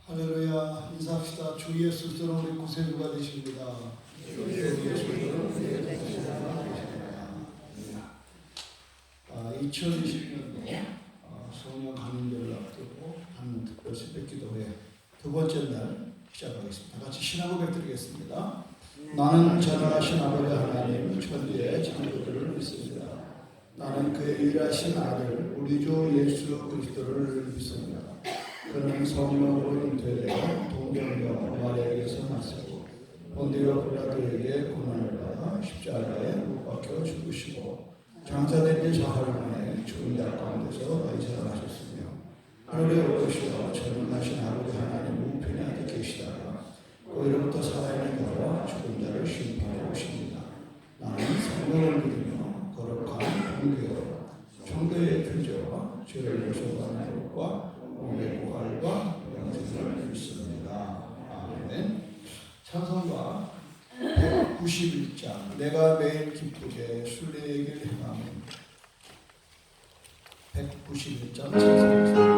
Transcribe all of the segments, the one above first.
할렐루야. 인사합시다. 주 예수 그리스도로 우리 구세주가 되십니다. 주 예수 그리스도로 우리 구세주가 되십니다. 2020년도 소년 강림절을 앞두고 하는 특별 새벽 기도회 두 번째 날 시작하겠습니다. 같이 신앙 고백 드리겠습니다. 나는 전능하신 아버지 하나님 천지의 창조주를 믿습니다. 나는 그의 유일하신 아들 우리 주 예수 그리스도를 믿습니다. 그는 성령으로 잉태되어 동정녀 마리아에게서 났고 본디오 빌라도에게 고난을 받아 십자가에 못 박혀 죽으시고 장사된 지 사흘 만에 죽은 자 가운데서 부활하셨으며 하늘에 오르시어 전능하신 아버지 하나님 우편에 앉아 계시다가 거기로부터 살아있는 자와 죽은 자를 심판해 오십니다. 나는 성령을 믿으며 거룩한 공교와 성도의 표제와 죄를 용서받는 것과 우리의 부활과 영생을 믿습니다. 아멘. 찬송가 191장 내가 매일 기쁘게 순례의 길 행하며 191장 찬송가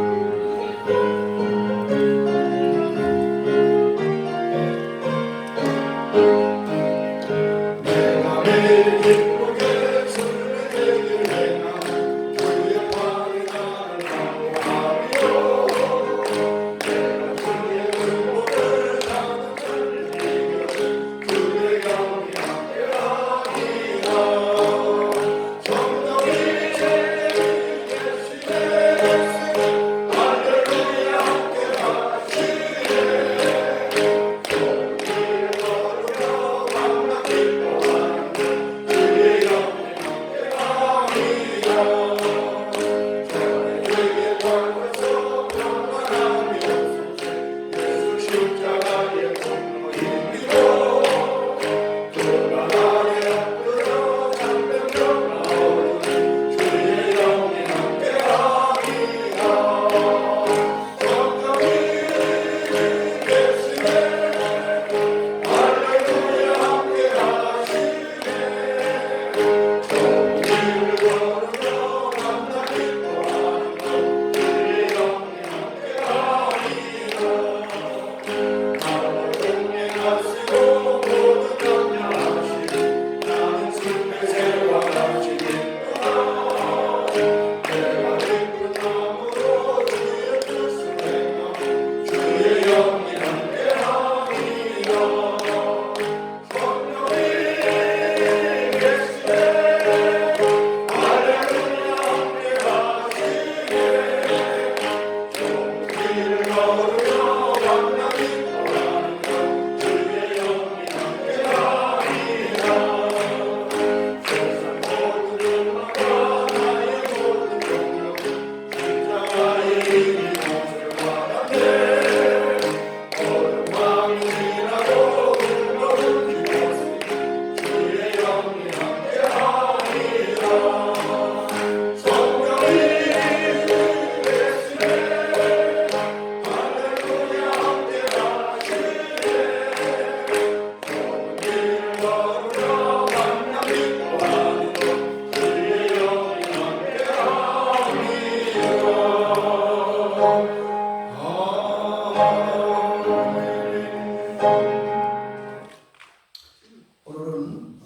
오늘은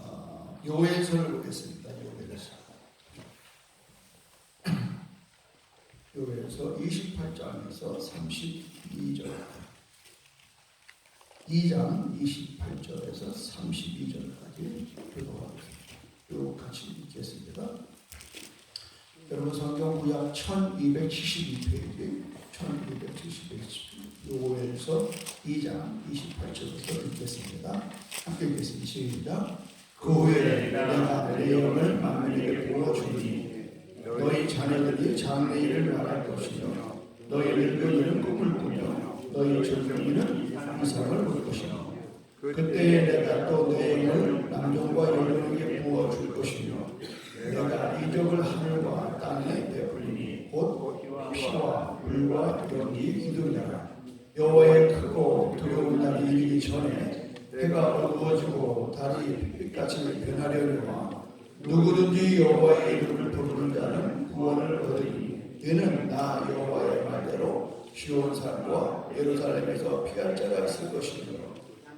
요엘서를 보겠습니다. 요엘서 28장에서 32절 2장 28절에서 32절까지 교도하겠습니다. 요 같이 읽겠습니다. 여러분 성경 구약 1272페이지 1272페이지 요엘서 2장 28절부터 읽겠습니다. 함께 읽겠습니다. 시작. 그 후에 내가 내 영을 만민에게 부어주리니 너희 자녀들이 장래일을 말할 것이며 너희 늙은이는 꿈을 꾸며 너희 젊은이는 이상을 볼 것이며 그때에 내가 또 내 영을 남종과 여종에게 부어줄 것이며 내가 이적을 하늘과 땅에 베풀리니 곧 피와 불과 연기 이두리라. 여호와의 크고 두려운 날이 이르기 전에 해가 어두워지고 달이 햇빛같이 변하려니와 누구든지 여호와의 이름을 부르는 자는 구원을 얻으니 이는 나 여호와의 말대로 시온 산과 예루살렘에서 피할 자가 있을 것이며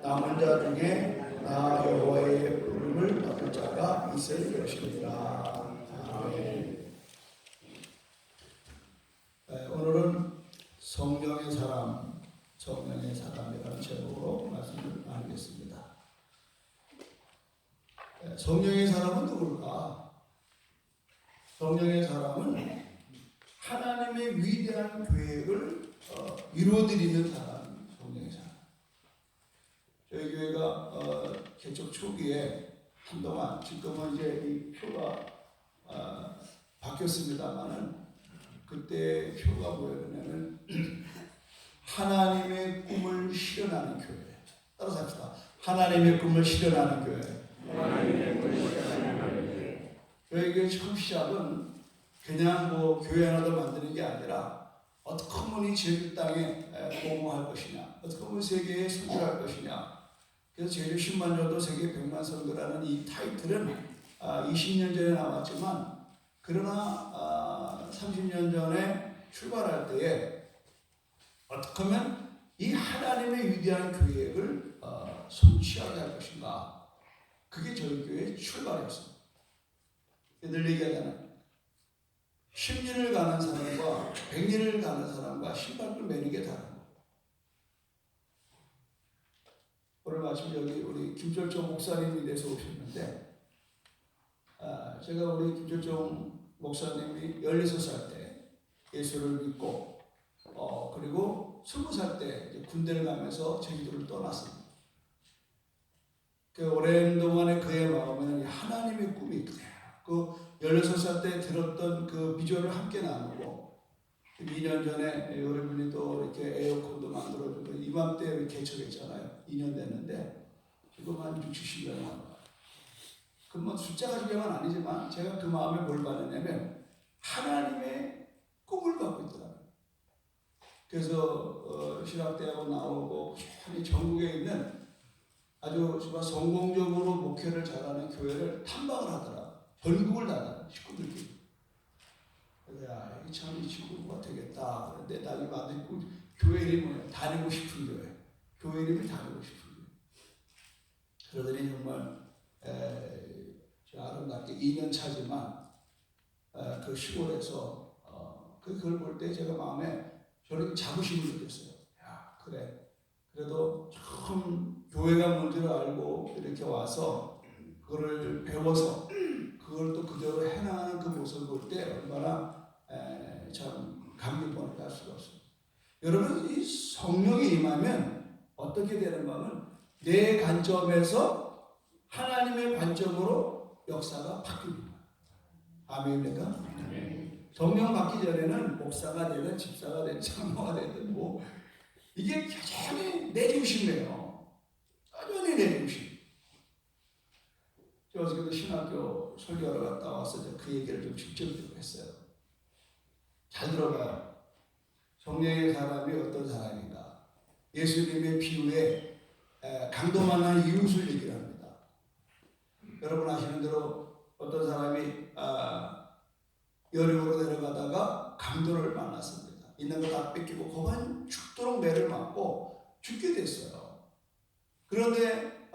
남은 자 중에 나 여호와의 부름을 받을 자가 있을 것이니라. 아멘. 오늘은 성령의 사람이라는 제목으로 말씀을 나누겠습니다. 성령의 사람은 누굴까? 성령의 사람은 하나님의 위대한 계획을 이루어드리는 사람, 성령의 사람. 저희 교회가 개척 초기에 한동안, 지금은 이제 이 표가 바뀌었습니다만은 그때 표가 뭐였냐면 하나님의 꿈을 실현하는 교회. 따라서 합시다. 하나님의 꿈을 실현하는 교회. 저희 교회 처음 시작은 그냥 뭐 교회 하나 더 만드는 게 아니라 어떻게 하면 이 제주 땅에 공헌할 것이냐, 어떻게 하면 세계에 선교할 것이냐. 그래서 제주 10만 전도 세계 100만 선교라는 이 타이틀은 20년 전에 나왔지만, 그러나 30년 전에 출발할 때에 어떻게 하면 이 하나님의 위대한 계획을 성취하게 할 것인가. 그게 저희 교회의 출발이었습니다. 늘 얘기하잖아요. 10년을 가는 사람과 100년을 가는 사람과 신발을 매는 게 다른 거예요. 오늘 마침 여기 우리 김철종 목사님이 돼서 오셨는데, 제가 우리 김철종 목사님이 16살 때 예수를 믿고 그리고 20살 때 군대를 가면서 제주도를 떠났습니다. 그 오랜 동안에 그의 마음에는 하나님의 꿈이 그대로, 그 16살 때 들었던 그 비전을 함께 나누고, 2년 전에 여러분이 또 이렇게 에어컨도 만들어주고 이맘때 개척했잖아요. 2년 됐는데 지금 한 60, 70년 남아요. 그 뭐 숫자가 중요한 건 아니지만 제가 그 마음에 뭘 받았냐면 하나님의 꿈을 갖고 있더라고요. 그래서 신학대학원 나오고 전국에 있는 아주 정말 성공적으로 목회를 잘하는 교회를 탐방을 하더라. 전국을 다녀 식구들끼리. 그래서 야, 이 친구가 되겠다. 그런데 나 이거 안 듣고 교회 이름은 다니고 싶은 교회. 교회 이름이 다니고 싶은 교회. 그러더니 정말 아름답게 2년 차지만 그 시골에서 그걸 볼 때 제가 마음에 저는 자부심을 느꼈어요. 야, 그래. 그래도 처음 교회가 뭔지를 알고 이렇게 와서 그거를 배워서 그걸 또 그대로 해나가는 그 모습을 볼 때 얼마나 참 감격받을 수가 없어요. 여러분, 이 성령이 임하면 어떻게 되는가 하면 내 관점에서 하나님의 관점으로 역사가 바뀝니다. 아멘입니까? 성령 받기 전에는 목사가 되든 집사가 되든 장로가 되든 뭐 이게 여전히 내 중심이에요. 여전히 내 중심. 저 어저께도 신학교 설교하러 갔다 와서 그 얘기를 좀 직접 듣고 했어요. 잘 들어봐요. 성령의 사람이 어떤 사람인가. 예수님의 비유에 강도 만난 이웃을 얘기를 합니다. 여러분 아시는 대로 어떤 사람이 여리고로 내려가다가 강도를 만났습니다. 있는 거 다 뺏기고 거반 죽도록 매를 맞고 죽게 됐어요. 그런데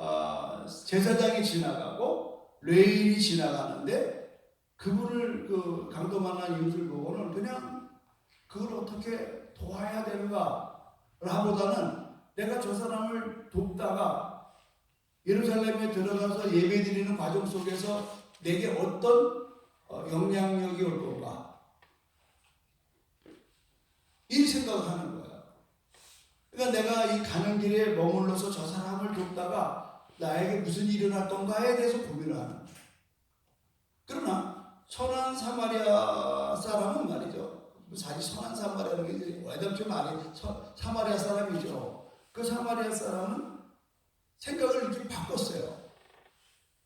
제사장이 지나가고 레인이 지나가는데 그분을 그 강도 만난 이웃을 보고는 그냥 그걸 어떻게 도와야 되는가 하보다는 내가 저 사람을 돕다가 예루살렘에 들어가서 예배드리는 과정 속에서 내게 어떤 영향력이 올 건가 이 생각을 하는 거예요. 그러니까 내가 이 가는 길에 머물러서 저 사람을 돕다가 나에게 무슨 일이 일어날 건가에 대해서 고민을 하는 거예요. 그러나 선한 사마리아 사람은 말이죠. 사실 선한 사마리아라는 게 와이답지 말이 사마리아 사람이죠. 그 사마리아 사람은 생각을 이렇게 바꿨어요.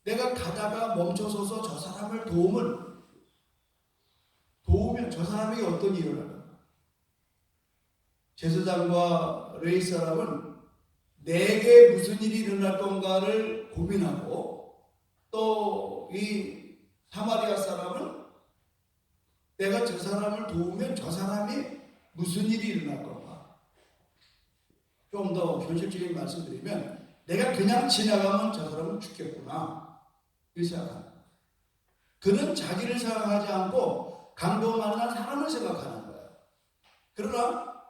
내가 가다가 멈춰서서 저 사람을 도우면 저 사람에게 어떤 일이 일어날까? 제사장과 레위 사람은 내게 무슨 일이 일어날 건가를 고민하고 또 이 사마리아 사람은 내가 저 사람을 도우면 저 사람이 무슨 일이 일어날 건가? 좀 더 현실적인 말씀드리면 내가 그냥 지나가면 저 사람은 죽겠구나 이 생각합니다. 그는 자기를 생각하지 않고 강도 만난 사람을 생각하는 거예요. 그러나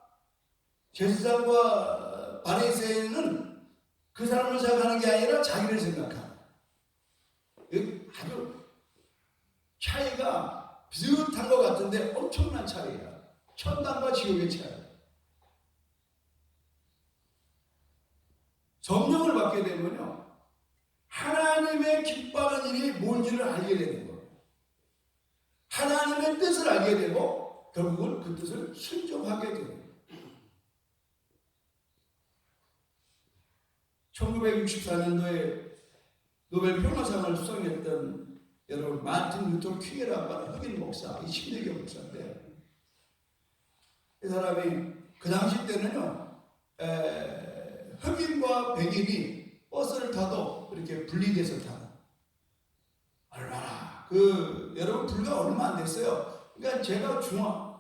제사장과 바리새인은 그 사람을 생각하는 게 아니라 자기를 생각하는 거예요. 아주 차이가 비슷한 것 같은데 엄청난 차이야. 천당과 지옥의 차이. 성령을 받게 되면요, 하나님의 기뻐하는 일이 뭔지를 알게 되는 거예요. 하나님의 뜻을 알게 되고 결국은 그 뜻을 순종하게 되는 거예요. 1964년도에 노벨 평화상을 수상했던 여러분 마틴 루터 킹이라고 하는 흑인 목사, 이 심리교 목사인데, 이 사람이 그 당시 때는요, 흑인과 백인이 버스를 타도 이렇게 분리돼서 타는, 얼마나 여러분 불과 얼마 안 됐어요. 그러니까 제가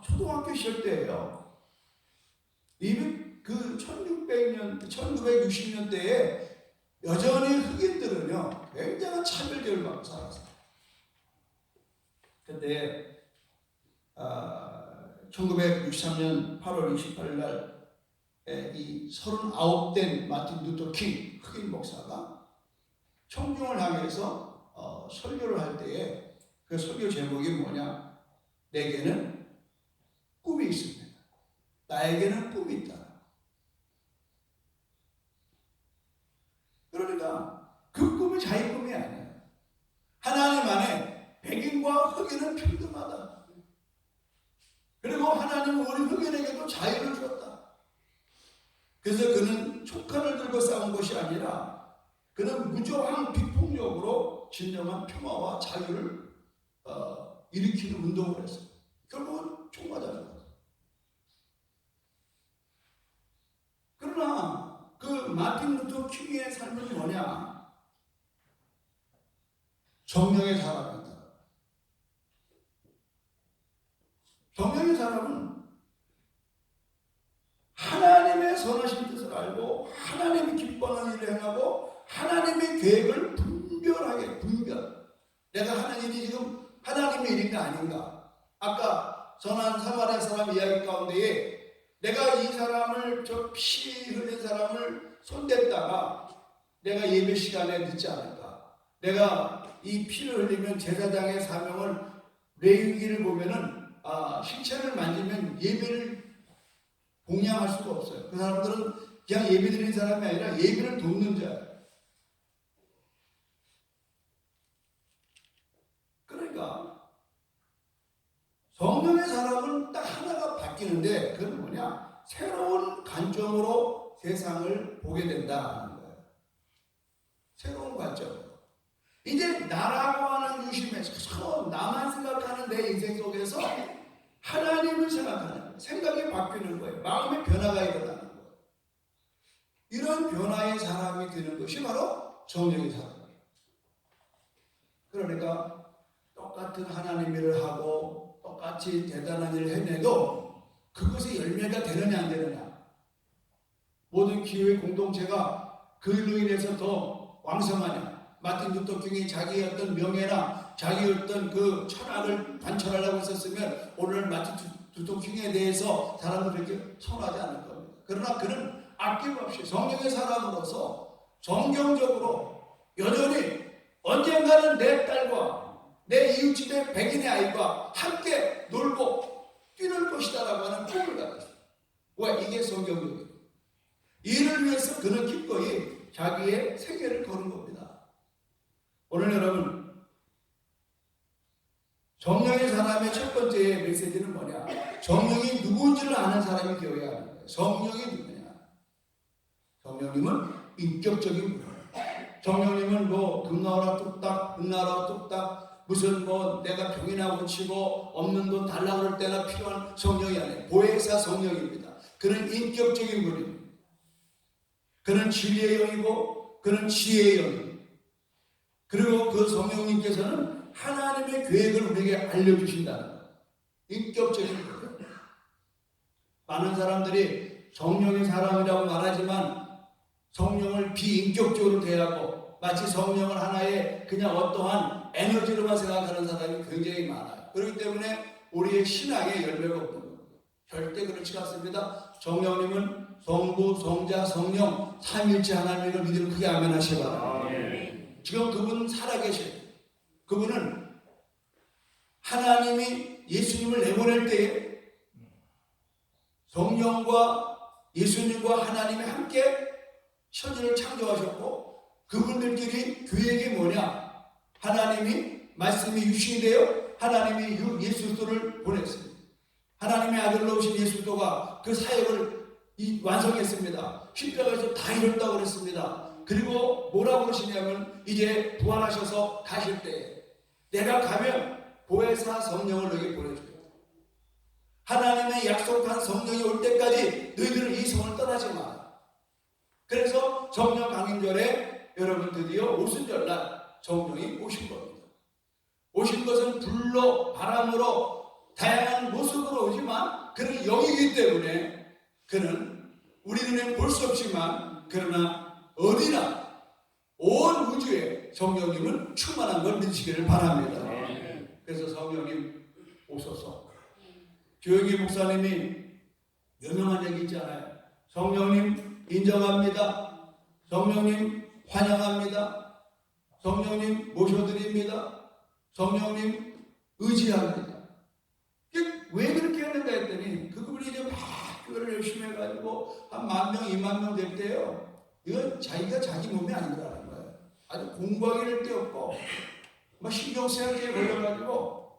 초등학교 시절 때예요. 그 1960년대에 여전히 흑인들은요 굉장한 차별대우를 받고 살았어요. 그때 1963년 8월 28일 날 이 39된 마틴 루터 킹 흑인 목사가 청중을 향해서 설교를 할 때에 그 설교 제목이 뭐냐? 내게는 꿈이 있습니다. 나에게는 꿈이 있다. 그러니까 그 꿈이 자기 꿈이 아니야. 하나님 안에 백인과 흑인은 평등하다. 그리고 하나님은 우리 흑인에게도 자유를 주었다. 그래서 그는 촉칼을 들고 싸운 것이 아니라 그는 무저항 비폭력으로 진정한 평화와 자유를 일으키는 운동을 했어요. 결국은 총 맞아 죽었어요. 그러나 그 마틴 루터 킹의 삶은 뭐냐? 성령의 사람이다. 성령의 사람은 하나님의 선하신 뜻을 알고 하나님이 기뻐하는 일을 행하고 하나님의 계획을 분별하게 내가 하는 일이 지금 하나님의 일인가 아닌가. 아까 선한 사마리아 사람 이야기 가운데에 내가 이 사람을 저 피 흘린 사람을 손댔다가 내가 예배 시간에 늦지 않을까. 내가 이 피를 흘리면 제사장의 사명을 레위기를 보면은 신체를 만지면 예배를 공양할 수가 없어요. 그 사람들은 그냥 예배 드리는 사람이 아니라 예배를 돕는 자예요. 그러니까 성령의 사람은 딱 하나가 바뀌는데 그건 뭐냐? 새로운 관점으로 세상을 보게 된다는 거예요. 새로운 관점. 이제 나라고 하는 유심에서 나만 생각하는 내 인생 속에서 하나님을 생각하는 거예요. 생각이 바뀌는 거예요. 마음의 변화가 일어나는 거예요. 이런 변화의 사람이 되는 것이 바로 성령의 사람이에요. 그러니까 똑같은 하나님 일을 하고 똑같이 대단한 일을 해내도 그것이 열매가 되느냐 안 되느냐. 모든 기회 공동체가 그 일로 인해서 더 왕성하냐. 마틴 루터 킹이 자기의 어떤 명예나 자기의 어떤 그 철학을 관철하려고 했었으면 오늘 마틴 루터 킹에 대해서 사람들이 이렇게 선호하지 않을 겁니다. 그러나 그는 아낌없이 성령의 사람으로서 정경적으로 여전히 언젠가는 내 딸과 내 이웃집의 백인의 아이와 함께 놀고 뛰는 것이다라고 하는 꿈을 가졌어요. 왜? 이게 성경적이에요. 이를 위해서 그는 기꺼이 자기의 생애를 거는 겁니다. 오늘 여러분 성령의 사람의 첫 번째 메시지는 뭐냐? 성령이 누구인지를 아는 사람이 되어야 하는 거예요. 성령이 누구냐? 성령님은 인격적인 분이에요. 성령님은 뭐 금나오라 뚝딱 은나오라 뚝딱 무슨 뭐 내가 병이나 고치고 없는 돈 달라고 그럴 때나 필요한 성령이 아니에요. 보혜사 성령입니다. 그는 인격적인 분입니다. 그는 진리의 영이고 그는 지혜의 영입니다. 그리고 그 성령님께서는 하나님의 계획을 우리에게 알려주신다는 거예요. 인격적인 거예요. 많은 사람들이 성령의 사람이라고 말하지만 마치 성령을 하나의 그냥 어떠한 에너지로만 생각하는 사람이 굉장히 많아요. 그렇기 때문에 우리의 신앙에 열매가 없는 겁니다. 절대 그렇지 않습니다. 성령님은 성부, 성자, 성령 삼일체 하나님을 믿으면 크게 아멘 하시기 바랍니다. 지금 그분은 살아계셔요. 그분은 하나님이 예수님을 내보낼 때에 성령과 예수님과 하나님이 함께 천지를 창조하셨고, 그분들끼리 교회에게 뭐냐? 하나님이 말씀이 육신이 되어 하나님이 예수 그리스도를 보냈습니다. 하나님의 아들로 오신 예수 그리스도가 그 사역을 완성했습니다. 십자가에서 다 이뤘다고 그랬습니다. 그리고 뭐라고 그러시냐면 이제 부활하셔서 가실 때에 내가 가면 보혜사 성령을 너에게 보내주겠다. 하나님의 약속한 성령이 올 때까지 너희들은 이 성을 떠나지 마라. 그래서 성령 강림절에 여러분 드디어 오순절날 성령이 오신 겁니다. 오신 것은 불로 바람으로 다양한 모습으로 오지만 그는 영이기 때문에 그는 우리 눈에 볼 수 없지만 그러나 어디나 온 우주에 성령님은 충만한 걸 믿으시기를 바랍니다. 그래서 성령님 오소서. 조영기 목사님이 유명한 얘기 있잖아요. 성령님 인정합니다. 성령님 환영합니다. 성령님 모셔드립니다. 성령님 의지합니다. 왜 그렇게 했는가 했더니 그분이 이제 막 교회를 열심히 해가지고 한 10,000명, 20,000명 될 때요. 이건 자기가 자기 몸이 아니더라는 거예요. 아주 공부하기를 데 없고 막 신경 쓰는 게 걸려가지고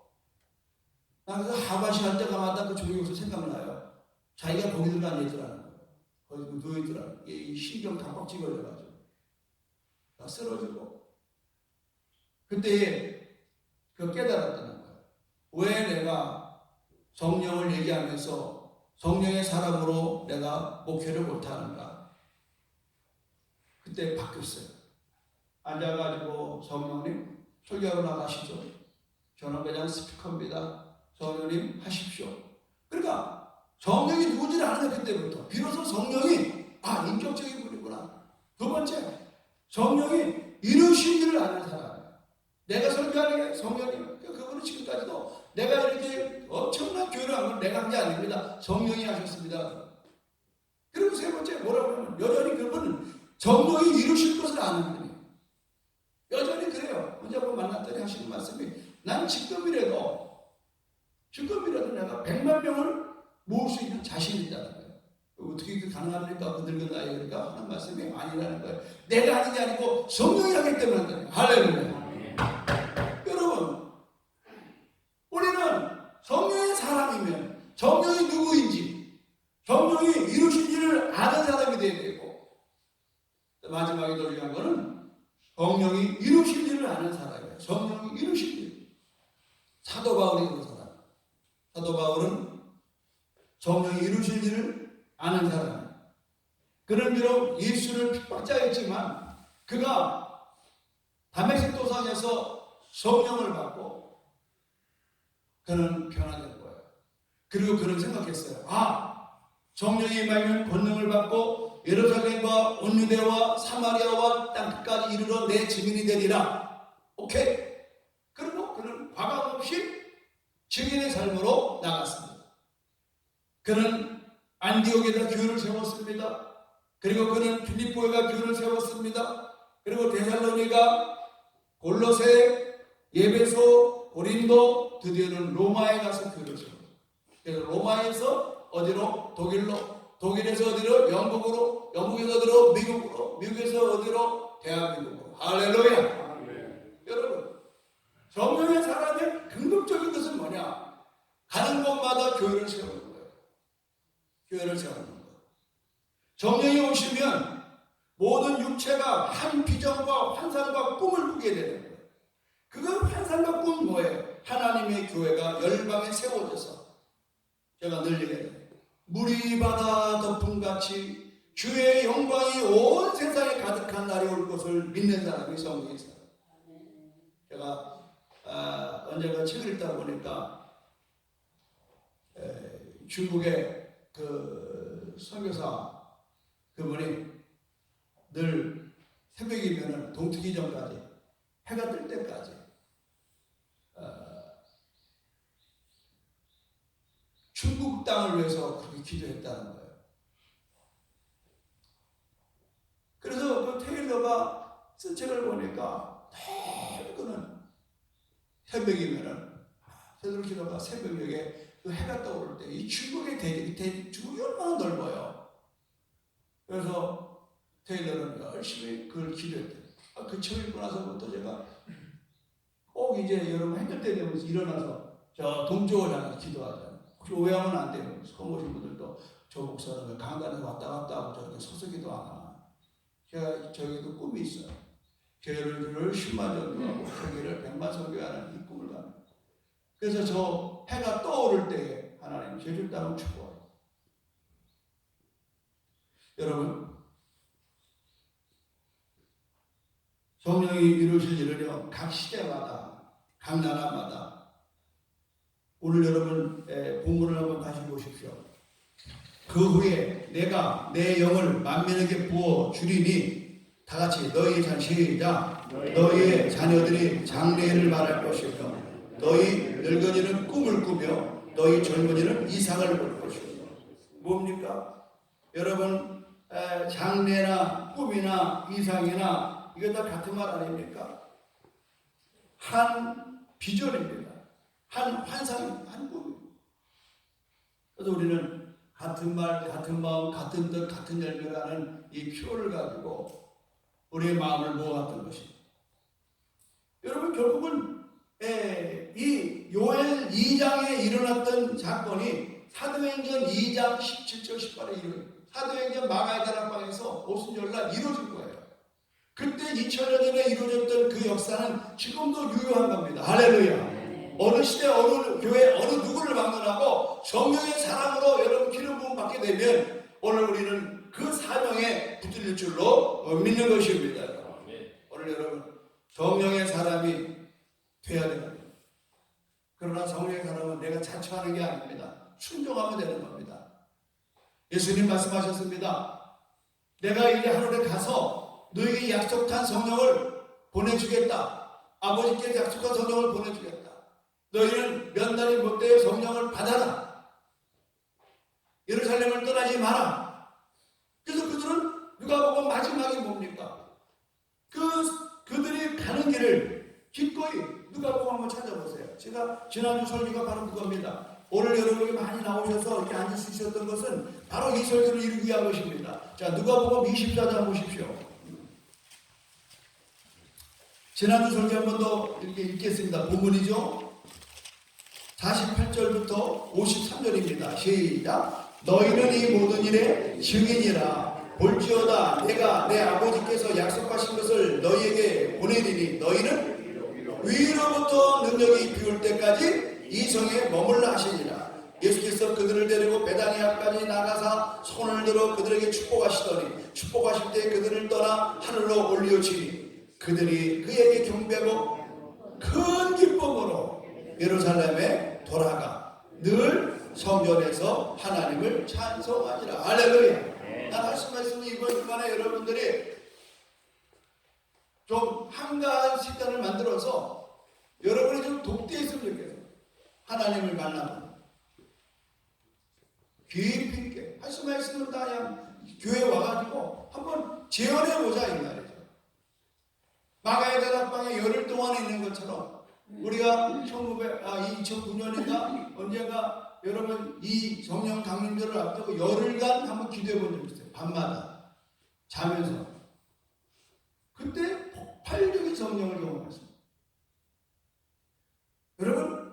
나 그래서 하바시 할 때마다 그 조용해서 생각나요. 자기가 거기 들어가 있더라는 거예요. 거기 누워있더라는 거예요. 이 신경 닭박지 걸려가지고 다 쓰러지고 그때 그 깨달았다는 거예요. 왜 내가 성령을 얘기하면서 성령의 사람으로 내가 목회를 못하는가. 그때 바뀌었어요. 앉아가지고 성령님 설교하러 나가시죠. 저는 그냥 스피커입니다. 성령님 하십시오. 그러니까 성령이 누군지를 아는 그때부터 비로소 성령이 인격적인 분이구나. 두 번째, 성령이 이루신 일을 아는 사람이에요. 내가 설교하는 게 성령님. 그분은 지금까지도 내가 이렇게 엄청난 교회를 한 건 내가 한 게 아닙니다. 성령이 하셨습니다. 그리고 세 번째 뭐라고 하면 여전히 그분은 성령이 이루실 것을 아는 분이에요. 여전히 그래요. 언제 한번 만났더니 하시는 말씀이 난 지금이라도 내가 100만 명을 모을 수 있는 자신이 있다는 거예요. 어떻게 그게 가능합니까? 그 늙은 나이에. 그러니까 하는 말씀이 아니라는 거예요. 내가 하는 게 아니고 성령이 하기 때문에 한다는 거예요. 할렐루야. 여러분, 우리는 성령의 사람이면 성령이 누구인지 성령이 이루신 일을 아는 사람이 되어야 되고, 마지막에 더 중요한 거는 성령이 이루신 일을 아는 사람이에요. 성령이 이루신 일. 사도 바울이 그런 사람. 사도 바울은 성령이 이루신 일을 아는 사람이에요. 그는 비록 예수를 핍박자였지만 그가 다메섹 도상에서 성령을 받고 그는 변화된 거예요. 그리고 그는 생각했어요. 성령이 임하면 권능을 받고 예루살렘과 온 유대와 사마리아와 땅끝까지 이르러 내 증인이 되리라. 오케이. 그리고 그는 과감 없이 증인의 삶으로 나갔습니다. 그는 안디옥에다 교회를 세웠습니다. 그리고 그는 빌립보에다 교회를 세웠습니다. 그리고 데살로니가, 골로새, 예배소, 고린도, 드디어는 로마에 가서 교회를 세웠습니다. 그래서 로마에서 어디로? 독일로, 독일에서 어디로? 영국으로, 영국에서 어디로? 미국으로, 미국에서 어디로? 대한민국으로. 할렐루야. 여러분, 성령의 사람의 긍정적인 것은 뭐냐? 가는 곳마다 교회를 세우는 거예요. 교회를 세우는 거예요. 성령이 오시면 모든 육체가 한 비전과 환상과 꿈을 꾸게 되는 거예요. 그 환상과 꿈은 뭐예요? 하나님의 교회가 열방에 세워져서, 제가 늘 얘기해요. 물이 바다 덮음같이 주의 영광이 온 세상에 가득한 날이 올 것을 믿는 사람이 성령의 사람. 제가 언젠가 책을 읽다 보니까 중국의 그 선교사 그분이 늘 새벽에 새벽이면은 동트기 전까지 해가 뜰 때까지 중국 땅을 위해서 그렇게 기도했다는 거예요. 그래서 그 테일러가 쓴 책을 보니까 그는 새벽이면은 새벽 기도가 새벽녘에 그 해가 떠오를 때 이 중국의 중국이 얼마나 넓어요. 그래서 테일러는 열심히 그걸 기도했대요. 그 책 읽고 나서부터 제가 꼭 이제 여러분 힘들 때 되면 일어나서 저 동쪽을 향해서 기도하잖아요. 혹시 오해하면 안 돼요. 처음 오신 분들도 저 목사는 강단에서 왔다 갔다 하고 저렇게 서서 기도하나. 제가 저기도 꿈이 있어요. 교회를 10만 전도하고 세계를 100만 선교하는 이 꿈을 가는. 그래서 저 해가 떠오를 때 하나님 제주 땅을 축복해요. 여러분, 성령이 이루실 일은요, 각 시대마다, 각 나라마다. 오늘 여러분 본문을 한번 다시 보십시오. 그 후에 내가 내 영을 만민에게 부어 주리니, 다 같이 너희 시작. 너희의 자녀들이 장래를 말할 것이며 너희 늙은이는 꿈을 꾸며 너희 젊은이는 이상을 볼 것이며. 뭡니까? 여러분, 장래나 꿈이나 이상이나 이거 다 같은 말 아닙니까? 한 비전입니다. 한 환상입니다. 한 꿈입니다. 그래서 우리는 같은 말, 같은 마음, 같은 뜻, 같은 열매라는 이 표를 가지고 우리의 마음을 모아왔던 것입니다. 여러분, 결국은 이 요엘 2장에 일어났던 사건이 사도행전 2장 17절 18에 이루어집니다. 사도행전 마가의 다락방에서 오순절날 이루어진 거예요. 그때 2000년 전에 이루어졌던 그 역사는 지금도 유효한 겁니다. 할렐루야. 어느 시대, 어느 교회, 어느 누구를 방문하고 성령의 사랑으로 여러분 기름 부음 받게 되면 오늘 우리는 그 사명에 붙들 줄로 믿는 것입니다. 오늘 여러분 성령의 사람이 돼야 됩니다. 그러나 성령의 사람은 내가 자처하는 게 아닙니다. 순종하면 되는 겁니다. 예수님 말씀하셨습니다. 내가 이제 하늘에 가서 너에게 약속한 성령을 보내주겠다. 아버지께 약속한 성령을 보내주겠다. 너희는 몇 달이 못 되어 성령을 받아라. 예루살렘을 떠나지 마라. 그래서 그들은 누가복음 마지막이 뭡니까? 그들이 가는 길을 기꺼이 누가복음 한번 찾아보세요. 제가 지난주 설교가 바로 그겁니다. 오늘 여러분이 많이 나오셔서 이렇게 앉을 수 있었던 것은 바로 이 설교를 이루기 위한 것입니다. 자, 누가복음 24장 보십시오. 지난주 설교 한 번 더 이렇게 읽겠습니다. 본문이죠. 48절부터 53절입니다. 시작. 너희는 이 모든 일의 증인이라. 볼지어다 내가 내 아버지께서 약속하신 것을 너희에게 보내리니 너희는 위로부터 능력이 비올 때까지 이 성에 머물라 하시니라. 예수께서 그들을 데리고 베다니아까지 나가사 손을 들어 그들에게 축복하시더니 축복하실 때 그들을 떠나 하늘로 올리우치니 그들이 그에게 경배하고 큰 기쁨으로 예루살렘에 돌아가 늘 성전에서 하나님을 찬송하니라. 할렐루야. 난 말씀은 이번 주간에 여러분들이 좀 한가한 식단을 만들어서 여러분이 좀 독대했으면 좋겠어요. 하나님을 만나고 깊이 있게 말씀은 다 그냥 교회 와가지고 한번 재현해보자 이 말이죠. 마가의 다락방에 열흘 동안 있는 것처럼 우리가 2009년인가 언젠가 여러분 이 성령 강림절을 앞두고 열흘간 한번 기도해 본 적 있어요. 밤마다 자면서 그때 폭발적인 성령을 경험했습니다. 여러분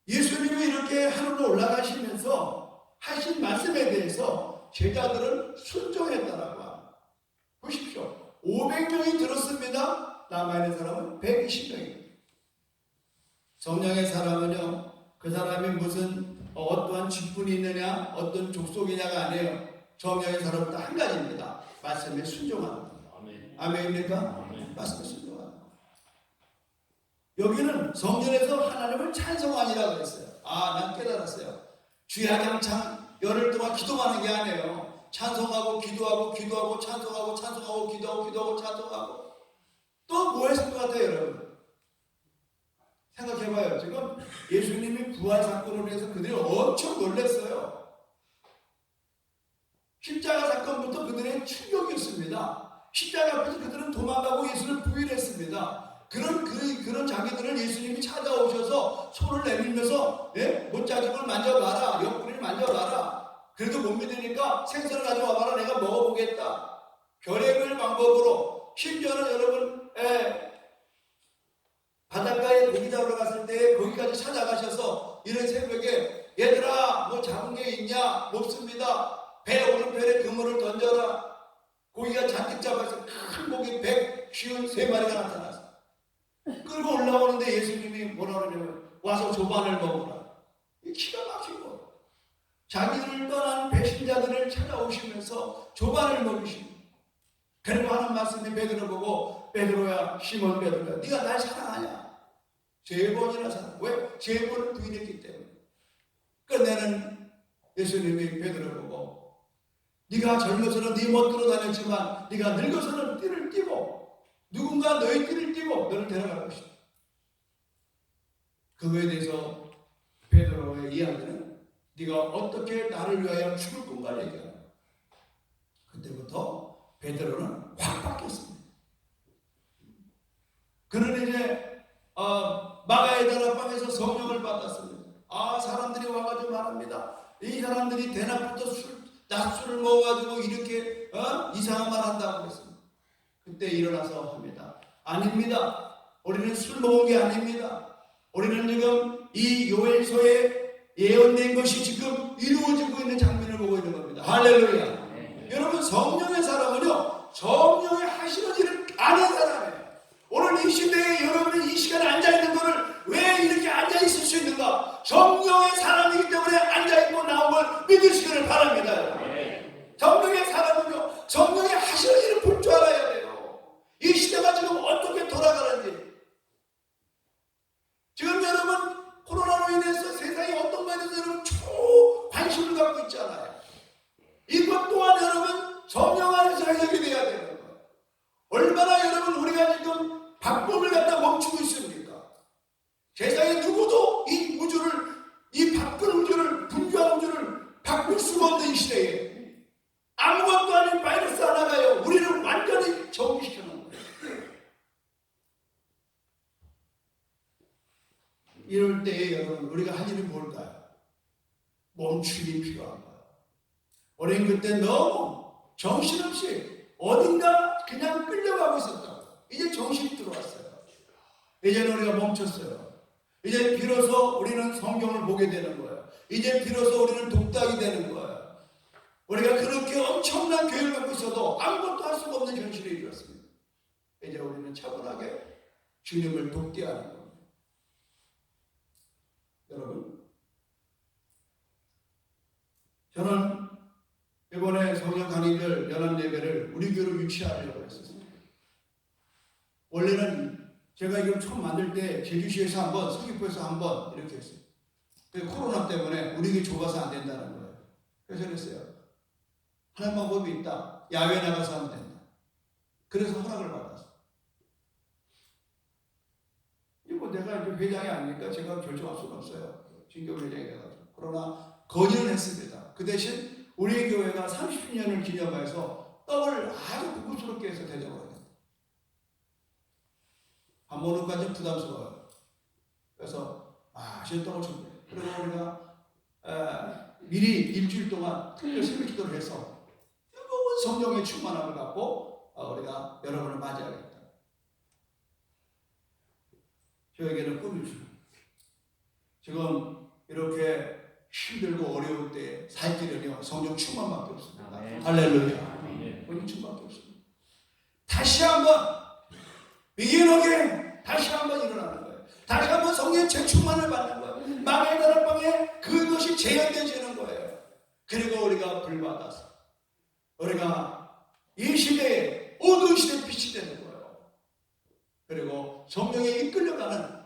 예수님이 이렇게 하늘로 올라가시면서 하신 말씀에 대해서 제자들은 순종했다라고 합니다. 보십시오. 500명이 들었습니다. 남아있는 사람은 120명입니다. 성령의 사람은요, 그 사람이 무슨 어떠한 직분이 있느냐, 어떤 족속이냐가 아니에요. 성령의 사람은 딱 한 가지입니다. 말씀에 순종하는 것. 아멘입니까? 말씀에 순종하는 것. 여기는 성전에서 하나님을 찬송하니라 그랬어요. 난 깨달았어요. 주야장창 열흘 동안 기도하는 게 아니에요. 찬송하고 기도하고 기도하고 찬송하고 찬송하고 기도하고 찬송하고 또 뭐 했을 것 같아요, 여러분? 생각해봐요. 지금 예수님이 부활 사건으로 해서 그들이 엄청 놀랐어요. 십자가 사건부터 그들의 충격이었습니다. 십자가 앞에서 그들은 도망가고 예수를 부인했습니다. 그런 자기들을 예수님이 찾아오셔서 손을 내밀면서 못자국을 만져봐라, 옆구리를 만져봐라. 그래도 못 믿으니까 생선을 가져와봐라, 내가 먹어보겠다. 별의별 방법으로, 심지어는 여러분 바닷가에 고기 잡으러 갔을 때 거기까지 찾아가셔서 이런 새벽에 얘들아 뭐 잡은 게 있냐? 없습니다. 배 오른편에 그물을 던져라. 고기가 잔뜩 잡아서 큰 고기 153마리가 나타났어. 끌고 올라오는데 예수님이 뭐라 그러냐면 와서 조반을 먹으라. 이 기가 막히고 자기를 떠난 배신자들을 찾아오시면서 조반을 먹이시고, 그리고 하는 말씀이 베드로 보고 베드로야, 시몬 베드로야, 네가 날 사랑하냐? 3번이나 사랑. 왜? 3번을 부인했기 때문에. 끝내는 예수님이 베드로 보고 네가 젊어서는 네 멋대로 다녔지만 네가 늙어서는 띠를 띠고 누군가 너의 띠를 띠고 너를 데려갈 것이다. 그거에 대해서 베드로의 이야기는 네가 어떻게 나를 위하여 죽을 건가 얘기하는 거예요. 그때부터 베드로는 확 바뀌었습니다. 그는 이제 마가의 다락방에서 성령을 받았습니다. 사람들이 와가지고 말합니다. 이 사람들이 대낮부터 낮술을 먹어가지고 이렇게 이상한 말 한다고 그랬습니다. 그때 일어나서 합니다. 아닙니다. 우리는 술 먹은 게 아닙니다. 우리는 지금 이 요엘서에 예언된 것이 지금 이루어지고 있는 장면을 보고 있는 겁니다. 할렐루야. 여러분, 성령의 사람은요, 성령의 하시는 일을 아는 사람이에요. 오늘 이 시대에 여러분이 이 시간에 앉아있는 것을 왜 이렇게 앉아있을 수 있는가? 성령의 사람이기 때문에 앉아있고 나온 걸 믿으시기를 바랍니다. 성령의 사람은요, 성령의 하시는 일을 볼 줄 알아야 돼요. 이 시대가 지금 어떻게 돌아가는지. 지금 여러분 코로나로 인해서 세상이 어떤 거에 대해서 여러분 관심을 갖고 있잖아요. 이것 또한 여러분 성령 안에서 해석이 돼야 되는 거예요. 얼마나 여러분 우리가 지금 바쁨을 갖다 멈추고 있습니까? 세상에 누구도 이 우주를, 이 바쁜 우주를, 분주한 우주를 바꿀 수가 없는 이 시대에 아무것도 아닌 바이러스 하나가요 우리를 완전히 정지시켜 놓은 거예요. 이럴 때에 여러분 우리가 할 일이 뭘까요? 멈춤이 필요한 거예요. 우리는 그때 너무 정신없이 어딘가 그냥 끌려가고 있었다고. 이제 정신이 들어왔어요. 이제는 우리가 멈췄어요. 이제 비로소 우리는 성경을 보게 되는 거예요. 이제 비로소 우리는 독닥이 되는 거예요. 우리가 그렇게 엄청난 교회를 갖고 있어도 아무것도 할 수가 없는 현실에 이르렀습니다. 이제 우리는 차분하게 주님을 돕게 하는 겁니다. 여러분, 저는 이번에 성령 강의들 연합 예배를 우리 교회로 유치하려고 했었습니다. 원래는 제가 이걸 처음 만들 때 제주시에서 한번, 서귀포에서 한번 이렇게 했어요. 코로나 때문에 우리 교회 좁아서 안 된다는 거예요. 그래서 그랬어요. 하는 방법이 있다. 야외 나가서 하면 된다. 그래서 허락을 받았어요. 이거 내가 이제 회장이 아니니까 제가 결정할 수는 없어요. 진교 회장이 돼가지고. 그러나 건의는 했습니다. 그 대신 우리 교회가 30주년을 기념해서 떡을 아주 고급스럽게 해서 대접을 합니다. 밥 먹는 것까지 부담스러워요. 그래서 신떡을 준비해요. 그리고 우리가 미리 일주일 동안 특별 새벽 기도를 해서 뜨거운 성령의 충만함을 갖고 우리가 여러분을 맞이하겠다. 저에게는 꿈이 있습니다. 지금 이렇게 힘들고 어려울 때 살 길은요 성령 충만밖에 없습니다. 할렐루야. 성령 충만밖에 없습니다. 다시 한번 비기너게 다시 한번 일어나는 거예요. 다시 한번 성령의 재충만을 받는 거예요. 마가의 다락방에 그것이 재현되지는 거예요. 그리고 우리가 불받아서 우리가 이 시대에 어두운 시대의 빛이 되는 거예요. 그리고 성령에 이끌려가는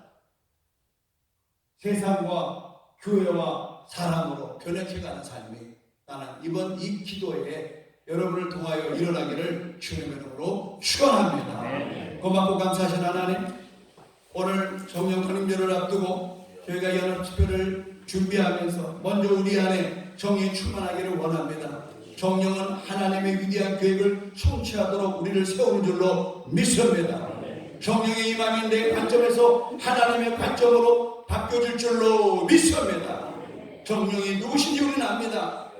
세상과 교회와 사람으로 변해가는 삶이 나는 이번 이 기도에 여러분을 통하여 일어나기를 주님의 이름으로 축원합니다. 고맙고 감사하신 하나님, 오늘 성령 강림절을 앞두고 저희가 연합 집회를 준비하면서 먼저 우리 안에 정이 충만하기를 원합니다. 성령은 하나님의 위대한 계획을 성취하도록 우리를 세우는 줄로 믿습니다. 성령의 임함인데 관점에서 하나님의 관점으로 바뀌어질 줄로 믿습니다. 성령이 누구신지 우리는 압니다.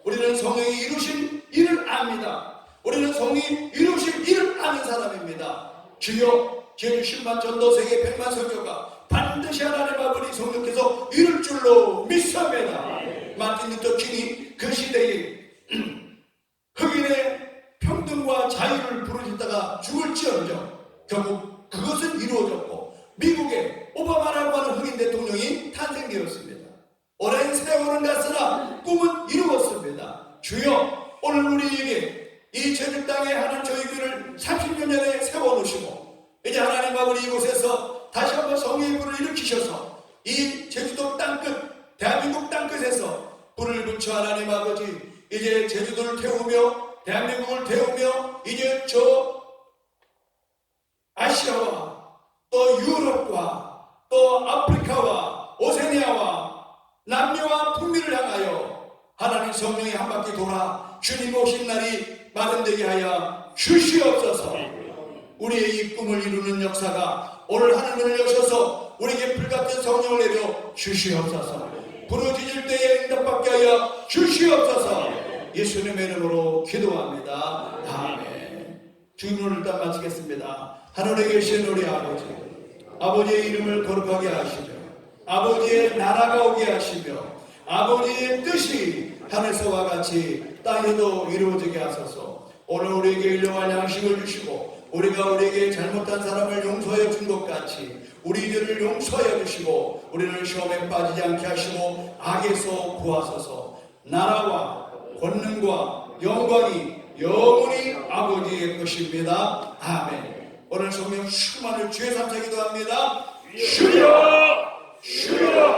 우리는 성령이 이루신 일을 압니다. 우리는 성령이 이루신 일을 아는 사람입니다. 주여, 제주 10만 전도세계 100만 선교가 반드시 하나님 아버지 성령께서 이룰 줄로 믿습니다. 마틴 루터 킹이 그 시대에 흑인의 평등과 자유를 부르짖다가 죽을지언정 결국 그것은 이루어졌고 미국의 오바마라고 하는 흑인 대통령이 탄생되었습니다. 오랜 세월은 갔으나 꿈은 이루었습니다. 주여, 오늘 우리에게 이 제주 땅에 하나님 저희 교회를 30년 전에 세워놓으시고 이제 하나님 아버지 이곳에서 다시 한번 성령의 불을 일으키셔서 이 제주도 땅끝, 대한민국 땅끝에서 불을 붙여 하나님 아버지 이제 제주도를 태우며 대한민국을 태우며 이제 저 아시아와 또 유럽과 또 아프리카와 오세니아와 남미와 북미를 향하여 하나님 성령이 한 바퀴 돌아 주님 오신 날이 마련되게 하여 주시옵소서. 우리의 이 꿈을 이루는 역사가 오늘 하늘을 여셔서 우리에게 불같은 성령을 내려 주시옵소서. 부르짖을 때에 응답받게 하여 주시옵소서. 예수님의 이름으로 기도합니다. 아멘. 주님을 일단 마치겠습니다. 하늘에 계신 우리 아버지, 아버지의 이름을 거룩하게 하시며 아버지의 나라가 오게 하시며 아버지의 뜻이 하늘에서와 같이 땅에도 이루어지게 하소서. 오늘 우리에게 일용할 양식을 주시고 우리가 우리에게 잘못한 사람을 용서하여 준 것 같이 우리 죄를 용서하여 주시고 우리를 시험에 빠지지 않게 하시고 악에서 구하소서. 나라와 권능과 영광이 영원히 아버지의 것입니다. 아멘. 오늘 성령 충만을 주의 삼사 기도합니다. 주여, 주여.